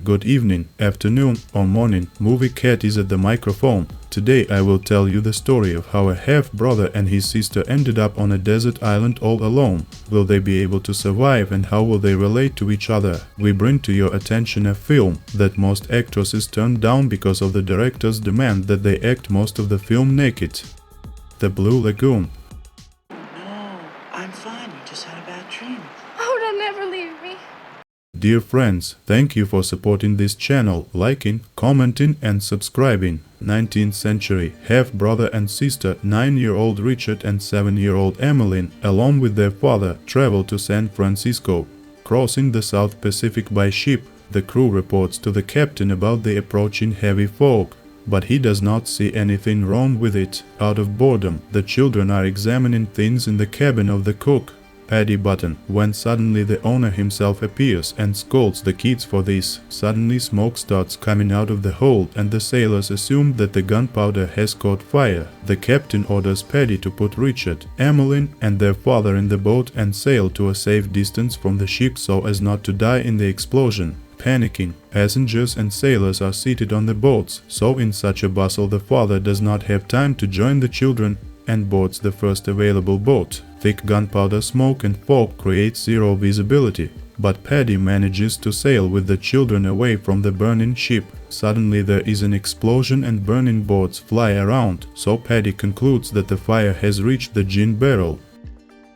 Good evening, afternoon, or morning. Movie Cat is at the microphone. Today I will tell you the story of how a half-brother and his sister ended up on a desert island all alone. Will they be able to survive, and how will they relate to each other? We bring to your attention a film that most actresses turned down because of the director's demand that they act most of the film naked. The Blue Lagoon. No, I'm fine. You just had a bad dream. Oh, don't never leave me. Dear friends, thank you for supporting this channel, liking, commenting and subscribing. 19th century, half-brother and sister, 9-year-old Richard and 7-year-old Emmeline, along with their father, travel to San Francisco. Crossing the South Pacific by ship, the crew reports to the captain about the approaching heavy fog. But he does not see anything wrong with it. Out of boredom, the children are examining things in the cabin of the cook, Paddy Button, when suddenly the owner himself appears and scolds the kids for this. Suddenly smoke starts coming out of the hold and the sailors assume that the gunpowder has caught fire. The captain orders Paddy to put Richard, Emmeline and their father in the boat and sail to a safe distance from the ship so as not to die in the explosion. Panicking, passengers and sailors are seated on the boats, so in such a bustle the father does not have time to join the children and boards the first available boat. Thick gunpowder smoke and fog creates zero visibility, but Paddy manages to sail with the children away from the burning ship. Suddenly there is an explosion and burning boards fly around, so Paddy concludes that the fire has reached the gin barrel.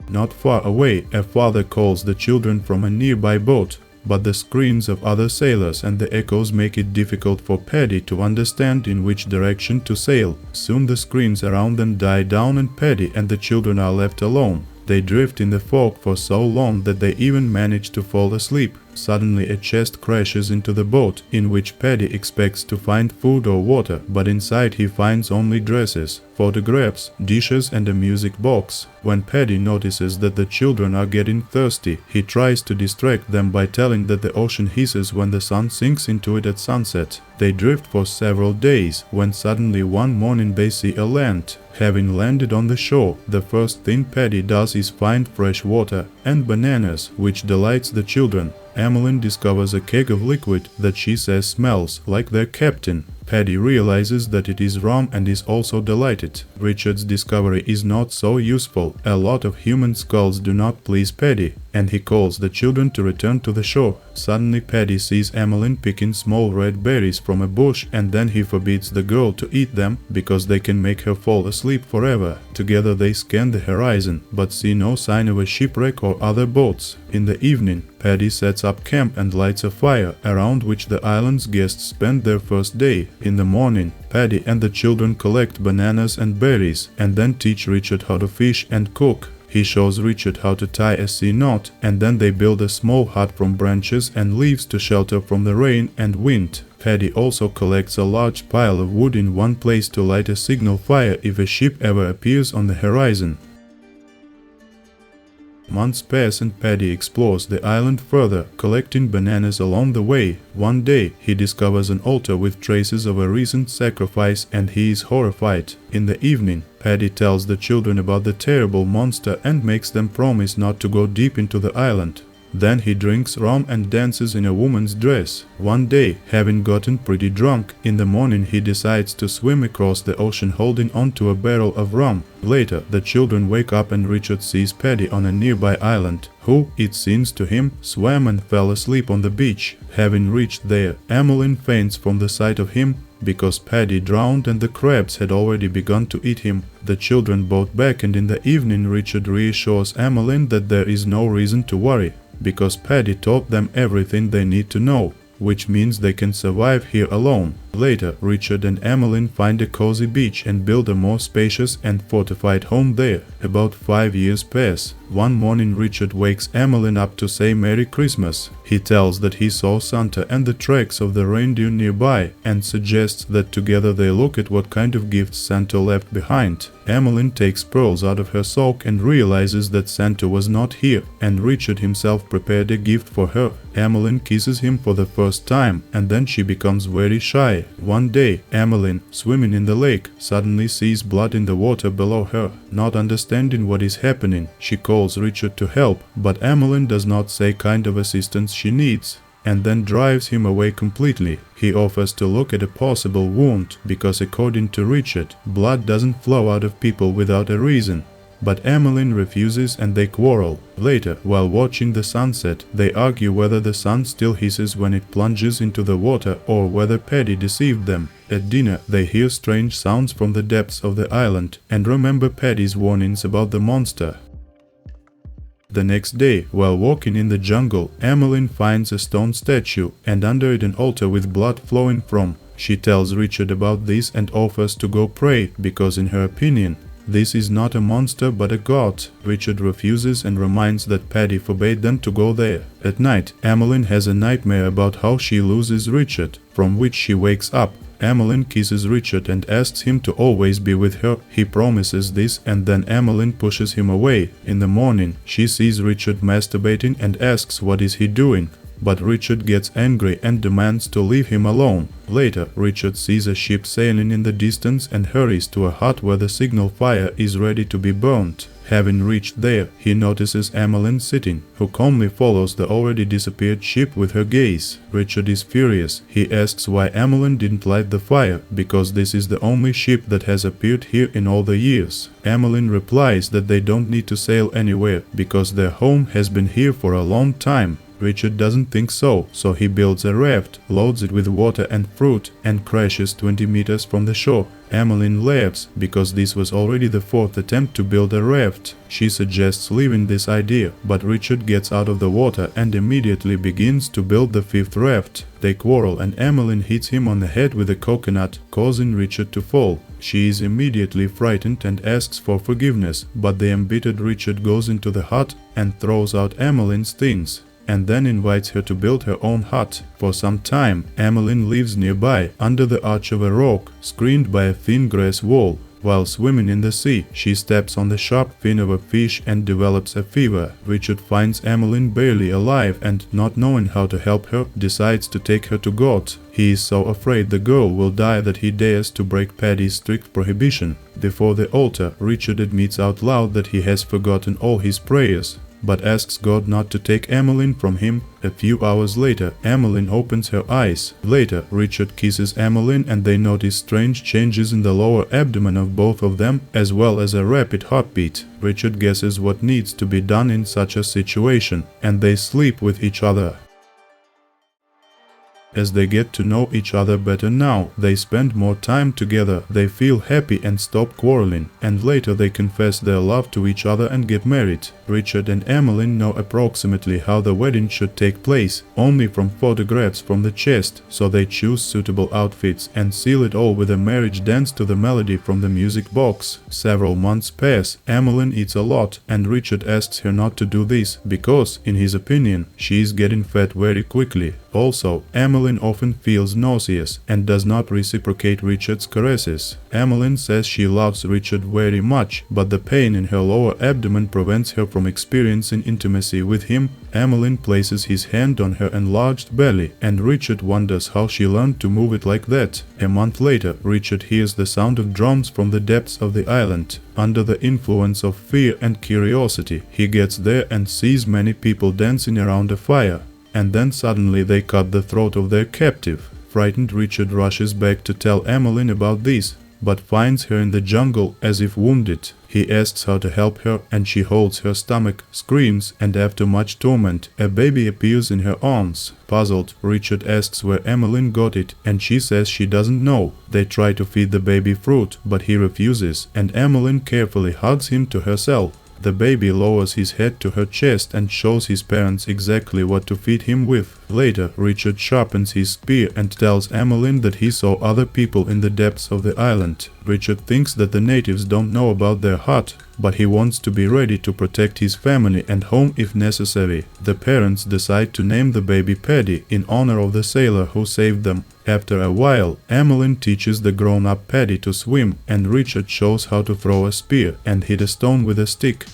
Not far away, a father calls the children from a nearby boat, but the screams of other sailors and the echoes make it difficult for Paddy to understand in which direction to sail. Soon the screams around them die down and Paddy and the children are left alone. They drift in the fog for so long that they even manage to fall asleep. Suddenly a chest crashes into the boat, in which Paddy expects to find food or water, but inside he finds only dresses, photographs, dishes and a music box. When Paddy notices that the children are getting thirsty, he tries to distract them by telling that the ocean hisses when the sun sinks into it at sunset. They drift for several days, when suddenly one morning they see a land. Having landed on the shore, the first thing Paddy does is find fresh water and bananas, which delights the children. Emmeline discovers a keg of liquid that she says smells like their captain. Paddy realizes that it is rum and is also delighted. Richard's discovery is not so useful. A lot of human skulls do not please Paddy, and he calls the children to return to the shore. Suddenly Paddy sees Emmeline picking small red berries from a bush, and then he forbids the girl to eat them because they can make her fall asleep forever. Together they scan the horizon, but see no sign of a shipwreck or other boats. In the evening, Paddy sets up camp and lights a fire, around which the island's guests spend their first day. In the morning, Paddy and the children collect bananas and berries, and then teach Richard how to fish and cook. He shows Richard how to tie a sea knot, and then they build a small hut from branches and leaves to shelter from the rain and wind. Paddy also collects a large pile of wood in one place to light a signal fire if a ship ever appears on the horizon. Months pass and Paddy explores the island further, collecting bananas along the way. One day, he discovers an altar with traces of a recent sacrifice and he is horrified. In the evening, Paddy tells the children about the terrible monster and makes them promise not to go deep into the island. Then he drinks rum and dances in a woman's dress. One day, having gotten pretty drunk, in the morning he decides to swim across the ocean holding onto a barrel of rum. Later, the children wake up and Richard sees Paddy on a nearby island, who, it seems to him, swam and fell asleep on the beach. Having reached there, Emmeline faints from the sight of him, because Paddy drowned and the crabs had already begun to eat him. The children boat back and in the evening Richard reassures Emmeline that there is no reason to worry, because Paddy taught them everything they need to know, which means they can survive here alone. Later, Richard and Emmeline find a cozy beach and build a more spacious and fortified home there. About 5 years pass. One morning Richard wakes Emmeline up to say Merry Christmas. He tells that he saw Santa and the tracks of the reindeer nearby and suggests that together they look at what kind of gifts Santa left behind. Emmeline takes pearls out of her sock and realizes that Santa was not here, and Richard himself prepared a gift for her. Emmeline kisses him for the first time, and then she becomes very shy. One day, Emmeline, swimming in the lake, suddenly sees blood in the water below her. Not understanding what is happening, she calls Richard to help, but Emmeline does not say kind of assistance she needs. and then drives him away completely. He offers to look at a possible wound because according to Richard, blood doesn't flow out of people without a reason. But Emmeline refuses and they quarrel. Later, while watching the sunset, they argue whether the sun still hisses when it plunges into the water or whether Paddy deceived them. At dinner, they hear strange sounds from the depths of the island and remember Paddy's warnings about the monster. The next day, while walking in the jungle, Emmeline finds a stone statue and under it an altar with blood flowing from. She tells Richard about this and offers to go pray because in her opinion, this is not a monster but a god. Richard refuses and reminds that Paddy forbade them to go there. At night, Emmeline has a nightmare about how she loses Richard, from which she wakes up. Emmeline kisses Richard and asks him to always be with her. He promises this and then Emmeline pushes him away. In the morning, she sees Richard masturbating and asks what is he doing. But Richard gets angry and demands to leave him alone. Later, Richard sees a ship sailing in the distance and hurries to a hut where the signal fire is ready to be burnt. Having reached there, he notices Emmeline sitting, who calmly follows the already disappeared ship with her gaze. Richard is furious. He asks why Emmeline didn't light the fire, because this is the only ship that has appeared here in all the years. Emmeline replies that they don't need to sail anywhere, because their home has been here for a long time. Richard doesn't think so, so he builds a raft, loads it with water and fruit, and crashes 20 meters from the shore. Emmeline laughs, because this was already the fourth attempt to build a raft. She suggests leaving this idea, but Richard gets out of the water and immediately begins to build the fifth raft. They quarrel and Emmeline hits him on the head with a coconut, causing Richard to fall. She is immediately frightened and asks for forgiveness, but the embittered Richard goes into the hut and throws out Emmeline's things, and then invites her to build her own hut. For some time, Emmeline lives nearby, under the arch of a rock, screened by a thin grass wall. While swimming in the sea, she steps on the sharp fin of a fish and develops a fever. Richard finds Emmeline barely alive and, not knowing how to help her, decides to take her to God. He is so afraid the girl will die that he dares to break Paddy's strict prohibition. Before the altar, Richard admits out loud that he has forgotten all his prayers, but asks God not to take Emmeline from him. A few hours later, Emmeline opens her eyes. Later, Richard kisses Emmeline and they notice strange changes in the lower abdomen of both of them, as well as a rapid heartbeat. Richard guesses what needs to be done in such a situation, and they sleep with each other. As they get to know each other better now, they spend more time together, they feel happy and stop quarreling, and later they confess their love to each other and get married. Richard and Emmeline know approximately how the wedding should take place, only from photographs from the chest, so they choose suitable outfits and seal it all with a marriage dance to the melody from the music box. Several months pass, Emmeline eats a lot, and Richard asks her not to do this, because, in his opinion, she is getting fat very quickly. Also, Emmeline often feels nauseous and does not reciprocate Richard's caresses. Emmeline says she loves Richard very much, but the pain in her lower abdomen prevents her from experiencing intimacy with him. Emmeline places his hand on her enlarged belly, and Richard wonders how she learned to move it like that. A month later, Richard hears the sound of drums from the depths of the island. Under the influence of fear and curiosity, he gets there and sees many people dancing around a fire. And then suddenly they cut the throat of their captive. Frightened, Richard rushes back to tell Emmeline about this, but finds her in the jungle as if wounded. He asks how to help her, and she holds her stomach, screams, and after much torment, a baby appears in her arms. Puzzled, Richard asks where Emmeline got it, and she says she doesn't know. They try to feed the baby fruit, but he refuses, and Emmeline carefully hugs him to herself. The baby lowers his head to her chest and shows his parents exactly what to feed him with. Later, Richard sharpens his spear and tells Emmeline that he saw other people in the depths of the island. Richard thinks that the natives don't know about their hut, but he wants to be ready to protect his family and home if necessary. The parents decide to name the baby Paddy in honor of the sailor who saved them. After a while, Emmeline teaches the grown-up Paddy to swim, and Richard shows how to throw a spear and hit a stone with a stick.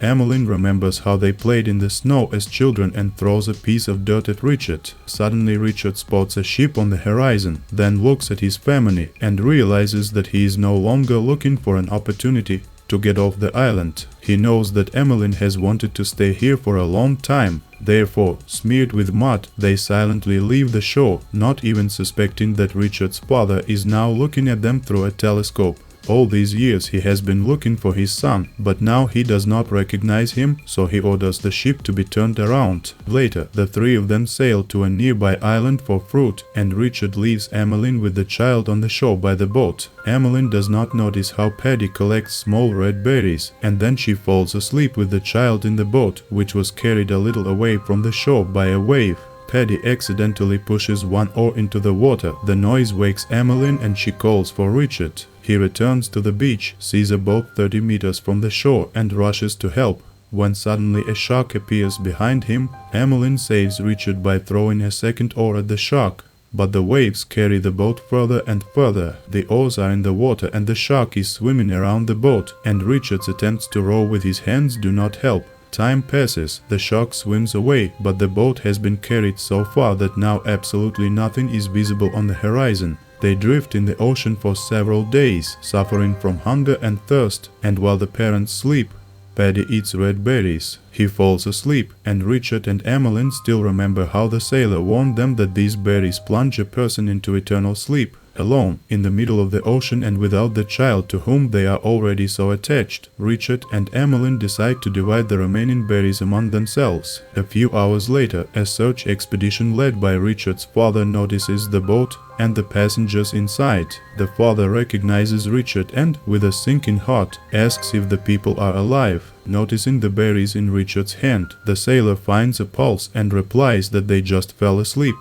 Emmeline remembers how they played in the snow as children and throws a piece of dirt at Richard. Suddenly Richard spots a ship on the horizon, then looks at his family and realizes that he is no longer looking for an opportunity to get off the island. He knows that Emmeline has wanted to stay here for a long time. Therefore, smeared with mud, they silently leave the shore, not even suspecting that Richard's father is now looking at them through a telescope. All these years he has been looking for his son, but now he does not recognize him, so he orders the ship to be turned around. Later, the three of them sail to a nearby island for fruit, and Richard leaves Emmeline with the child on the shore by the boat. Emmeline does not notice how Paddy collects small red berries, and then she falls asleep with the child in the boat, which was carried a little away from the shore by a wave. Paddy accidentally pushes one oar into the water. The noise wakes Emmeline and she calls for Richard. He returns to the beach, sees a boat 30 meters from the shore and rushes to help. When suddenly a shark appears behind him, Emmeline saves Richard by throwing a second oar at the shark. But the waves carry the boat further and further. The oars are in the water and the shark is swimming around the boat, and Richard's attempts to row with his hands do not help. Time passes, the shark swims away, but the boat has been carried so far that now absolutely nothing is visible on the horizon. They drift in the ocean for several days, suffering from hunger and thirst, and while the parents sleep, Paddy eats red berries. He falls asleep, and Richard and Emmeline still remember how the sailor warned them that these berries plunge a person into eternal sleep. Alone, in the middle of the ocean and without the child to whom they are already so attached, Richard and Emmeline decide to divide the remaining berries among themselves. A few hours later, a search expedition led by Richard's father notices the boat and the passengers inside. The father recognizes Richard and, with a sinking heart, asks if the people are alive. Noticing the berries in Richard's hand, the sailor finds a pulse and replies that they just fell asleep.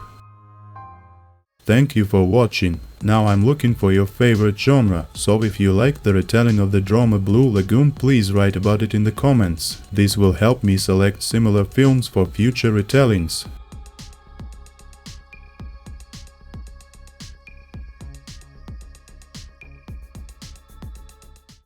Thank you for watching. Now I'm looking for your favorite genre, so if you like the retelling of the drama Blue Lagoon, please write about it in the comments. This will help me select similar films for future retellings.